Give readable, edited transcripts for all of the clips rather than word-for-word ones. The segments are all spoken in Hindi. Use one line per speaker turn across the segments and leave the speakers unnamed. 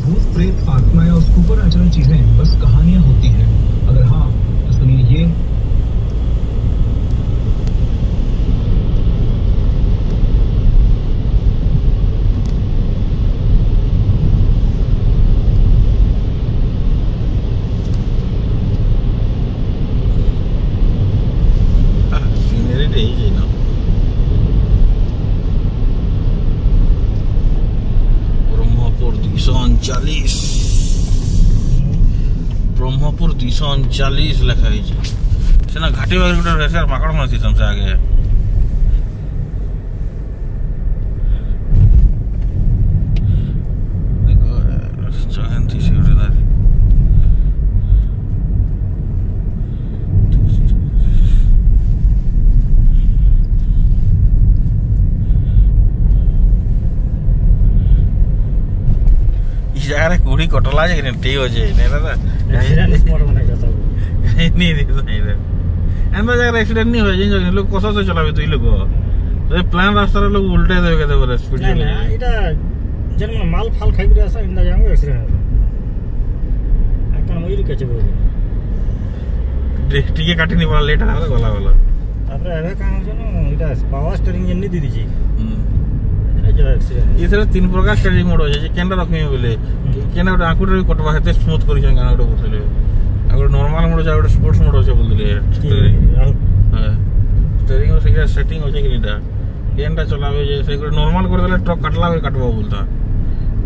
भूत प्रेत आत्मा या उसके ऊपर अचानक चीजें बस कहानियां होती हैं। अगर हाँ तो सुनिए ये।
ब्रह्मपुर 239 ଲେଖା ହେଇଛି। ସେନା ଘାଟି ବାଗରେ ଗୋଟେ ରେସର ମାକଡ଼ ମାନେ ଥିସନ୍ ସେ ଆगे ଦେଖो ଚାହାନ୍ତି ସେ ଗୋଟେ ଦାରି ଇ ଜାଗାରେ କୋଡି କଟଲା ଯେ ଠିକ ଅଛି ନେଲା ନା नहीं एंदा जगह एक्सीडेंट नहीं हो जिन लोग कसो से चलावे तो लोग रे प्लान रास्ता रे लोग उल्टे देवे के देवे स्पीड
नहीं ना इटा जन माल फाल खाइ रे आसा इंदा जांगो एक्सीडेंट आका मयूरी कचे बोल
टिके काटी नहीं वाला लेट आला गला वाला
तापर एबे कान जनो इटा पावर स्टीयरिंग जन नहीं दीदी जी जो एक्सीडेंट
इथरे तीन प्रकार स्टीयरिंग मोड हो जे केनरा रखमी बोले केना ଗୋଟେ ଆକୁଟ ରେ କଟवा हेते स्मूथ करी छै गाना ଗୋଟେ बोलले अगर नॉर्मल मोड जा ଗୋଟେ स्पोर्ट्स मोड होचे बोलले हां स्टीयरिंग और सिग्नल सेटिंग होचे कि निटा केनटा चलावे जे से ଗୋଟେ नॉर्मल कर देले ट्रक काटला बे काटबो बोलता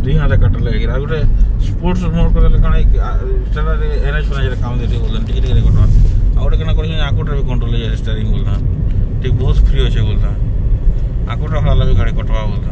दुई हाथ काटले कि आ ଗୋଟେ स्पोर्ट्स मोड कर देले काना स्टैंडर्ड एनएच बना जे काम देते बोलन टिके टिके कटवा आ ଗୋଟେ केना करी आकुट रे कंट्रोल जे स्टीयरिंग बोलता ठीक बहुत फ्री होचे बोलता आकुट वाला भी गाड़ी कटवा बोलता